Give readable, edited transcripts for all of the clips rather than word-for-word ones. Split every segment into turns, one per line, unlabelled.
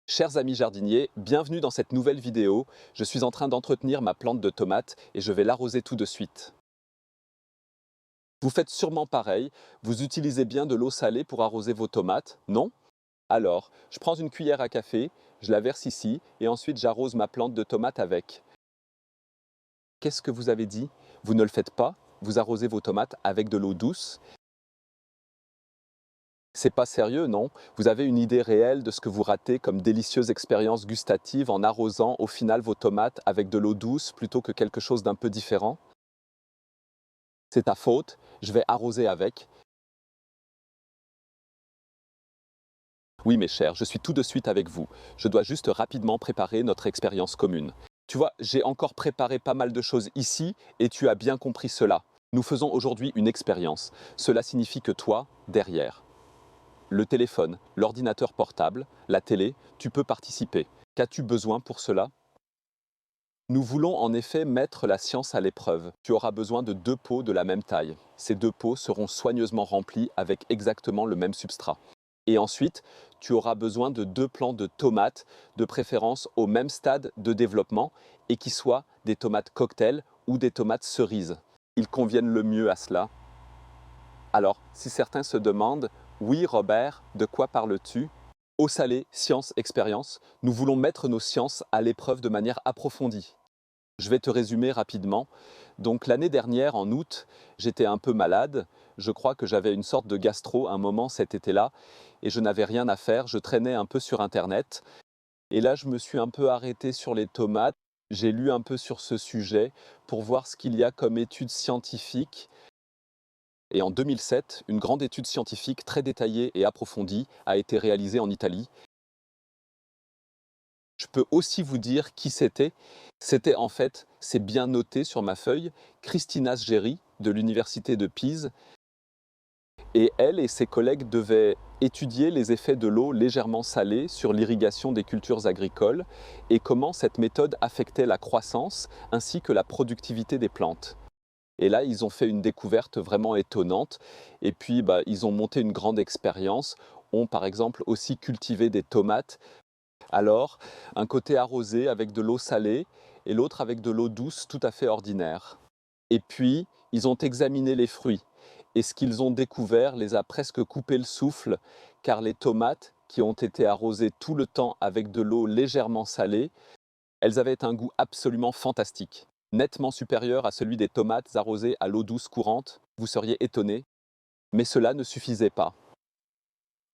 Chers amis jardiniers, bienvenue dans cette nouvelle vidéo. Je suis en train d'entretenir ma plante de tomates et je vais l'arroser tout de suite. Vous faites sûrement pareil, vous utilisez bien de l'eau salée pour arroser vos tomates, non? Alors, je prends une cuillère à café, je la verse ici et ensuite j'arrose ma plante de tomates avec. Qu'est-ce que vous avez dit? Vous ne le faites pas, vous arrosez vos tomates avec de l'eau douce. C'est pas sérieux, non? Vous avez une idée réelle de ce que vous ratez comme délicieuse expérience gustative en arrosant au final vos tomates avec de l'eau douce plutôt que quelque chose d'un peu différent? C'est ta faute, je vais arroser avec. Oui mes chers, je suis tout de suite avec vous. Je dois juste rapidement préparer notre expérience commune. Tu vois, j'ai encore préparé pas mal de choses ici et tu as bien compris cela. Nous faisons aujourd'hui une expérience. Cela signifie que toi, derrière, le téléphone, l'ordinateur portable, la télé, tu peux participer. Qu'as-tu besoin pour cela? Nous voulons en effet mettre la science à l'épreuve. Tu auras besoin de 2 pots de la même taille. Ces 2 pots seront soigneusement remplis avec exactement le même substrat. Et ensuite, tu auras besoin de 2 plants de tomates, de préférence au même stade de développement et qui soient des tomates cocktail ou des tomates cerises. Ils conviennent le mieux à cela. Alors, si certains se demandent, oui Robert, de quoi parles-tu? Eau salée, science, expérience, nous voulons mettre nos sciences à l'épreuve de manière approfondie. Je vais te résumer rapidement. Donc l'année dernière, en août, j'étais un peu malade. Je crois que j'avais une sorte de gastro un moment cet été-là et je n'avais rien à faire. Je traînais un peu sur Internet et là, je me suis un peu arrêté sur les tomates. J'ai lu un peu sur ce sujet pour voir ce qu'il y a comme études scientifiques. Et en 2007, une grande étude scientifique très détaillée et approfondie a été réalisée en Italie. Je peux aussi vous dire qui c'était. C'était en fait, c'est bien noté sur ma feuille, Christina Sgeri de l'université de Pise. Et elle et ses collègues devaient étudier les effets de l'eau légèrement salée sur l'irrigation des cultures agricoles et comment cette méthode affectait la croissance ainsi que la productivité des plantes. Et là, ils ont fait une découverte vraiment étonnante. Et puis, ils ont monté une grande expérience, ont par exemple aussi cultivé des tomates. Alors, un côté arrosé avec de l'eau salée et l'autre avec de l'eau douce tout à fait ordinaire. Et puis, ils ont examiné les fruits. Et ce qu'ils ont découvert les a presque coupé le souffle, car les tomates, qui ont été arrosées tout le temps avec de l'eau légèrement salée, elles avaient un goût absolument fantastique, nettement supérieur à celui des tomates arrosées à l'eau douce courante. Vous seriez étonné, mais cela ne suffisait pas.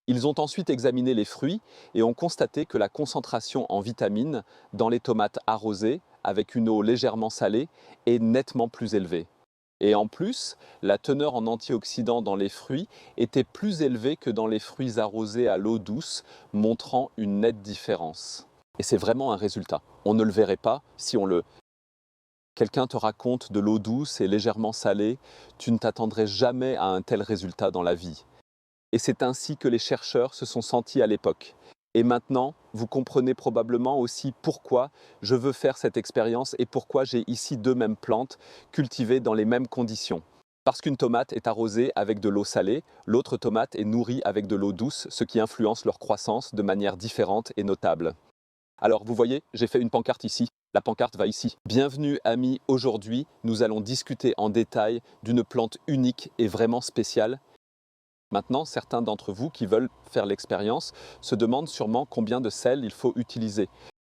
Ils ont ensuite examiné les fruits et ont constaté que la concentration en vitamines dans les tomates arrosées, avec une eau légèrement salée, est nettement plus élevée. Et en plus, la teneur en antioxydants dans les fruits était plus élevée que dans les fruits arrosés à l'eau douce, montrant une nette différence. Et c'est vraiment un résultat. On ne le verrait pas si on le... Quelqu'un te raconte de l'eau douce et légèrement salée, tu ne t'attendrais jamais à un tel résultat dans la vie. Et c'est ainsi que les chercheurs se sont sentis à l'époque. Et maintenant, vous comprenez probablement aussi pourquoi je veux faire cette expérience et pourquoi j'ai ici 2 mêmes plantes cultivées dans les mêmes conditions. Parce qu'une tomate est arrosée avec de l'eau salée, l'autre tomate est nourrie avec de l'eau douce, ce qui influence leur croissance de manière différente et notable. Alors vous voyez, j'ai fait une pancarte ici. La pancarte va ici. Bienvenue amis, aujourd'hui nous allons discuter en détail d'une plante unique et vraiment spéciale. Maintenant, certains d'entre vous qui veulent faire l'expérience se demandent sûrement combien de sel il faut utiliser.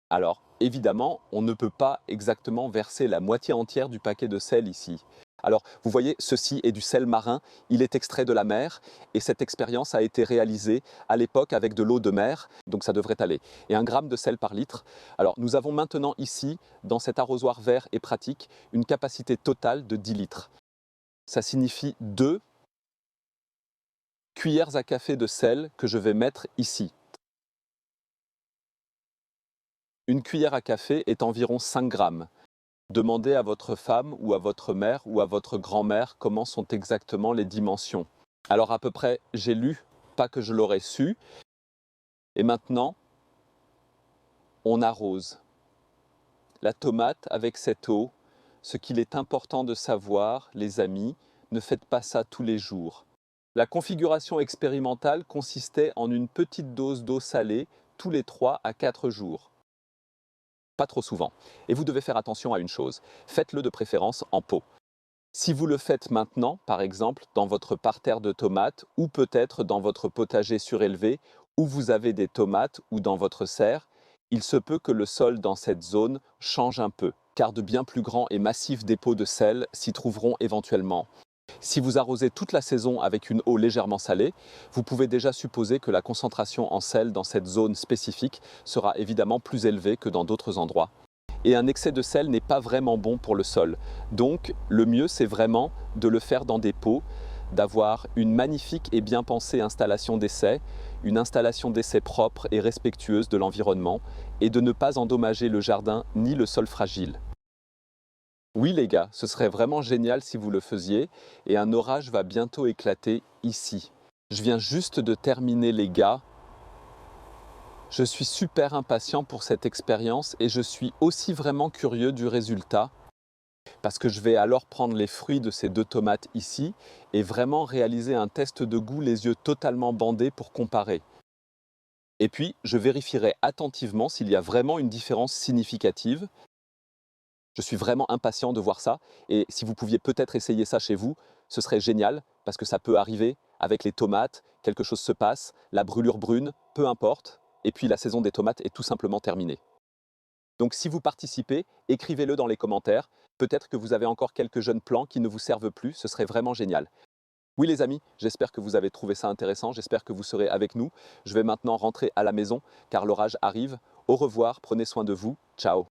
Alors, évidemment, on ne peut pas exactement verser la moitié entière du paquet de sel ici. Alors, vous voyez, ceci est du sel marin, il est extrait de la mer et cette expérience a été réalisée à l'époque avec de l'eau de mer, donc ça devrait aller. Et 1 gramme de sel par litre. Alors, nous avons maintenant ici, dans cet arrosoir vert et pratique, une capacité totale de 10 litres. Ça signifie 2 cuillères à café de sel que je vais mettre ici. Une cuillère à café est environ 5 grammes. Demandez à votre femme ou à votre mère ou à votre grand-mère comment sont exactement les dimensions. Alors à peu près, j'ai lu, pas que je l'aurais su. Et maintenant, on arrose la tomate avec cette eau. Ce qu'il est important de savoir, les amis, ne faites pas ça tous les jours. La configuration expérimentale consistait en une petite dose d'eau salée tous les 3 à 4 jours. Pas trop souvent. Et vous devez faire attention à une chose, faites-le de préférence en pot. Si vous le faites maintenant, par exemple, dans votre parterre de tomates ou peut-être dans votre potager surélevé où vous avez des tomates ou dans votre serre, il se peut que le sol dans cette zone change un peu, car de bien plus grands et massifs dépôts de sel s'y trouveront éventuellement. Si vous arrosez toute la saison avec une eau légèrement salée, vous pouvez déjà supposer que la concentration en sel dans cette zone spécifique sera évidemment plus élevée que dans d'autres endroits. Et un excès de sel n'est pas vraiment bon pour le sol. Donc le mieux c'est vraiment de le faire dans des pots, d'avoir une magnifique et bien pensée installation d'essai, une installation d'essai propre et respectueuse de l'environnement, et de ne pas endommager le jardin ni le sol fragile. Oui les gars, ce serait vraiment génial si vous le faisiez, et un orage va bientôt éclater ici. Je viens juste de terminer les gars. Je suis super impatient pour cette expérience et je suis aussi vraiment curieux du résultat parce que je vais alors prendre les fruits de ces 2 tomates ici et vraiment réaliser un test de goût les yeux totalement bandés pour comparer. Et puis, je vérifierai attentivement s'il y a vraiment une différence significative. Je suis vraiment impatient de voir ça et si vous pouviez peut-être essayer ça chez vous, ce serait génial parce que ça peut arriver avec les tomates, quelque chose se passe, la brûlure brune, peu importe, et puis la saison des tomates est tout simplement terminée. Donc si vous participez, écrivez-le dans les commentaires. Peut-être que vous avez encore quelques jeunes plants qui ne vous servent plus, ce serait vraiment génial. Oui les amis, j'espère que vous avez trouvé ça intéressant, j'espère que vous serez avec nous. Je vais maintenant rentrer à la maison car l'orage arrive. Au revoir, prenez soin de vous, ciao.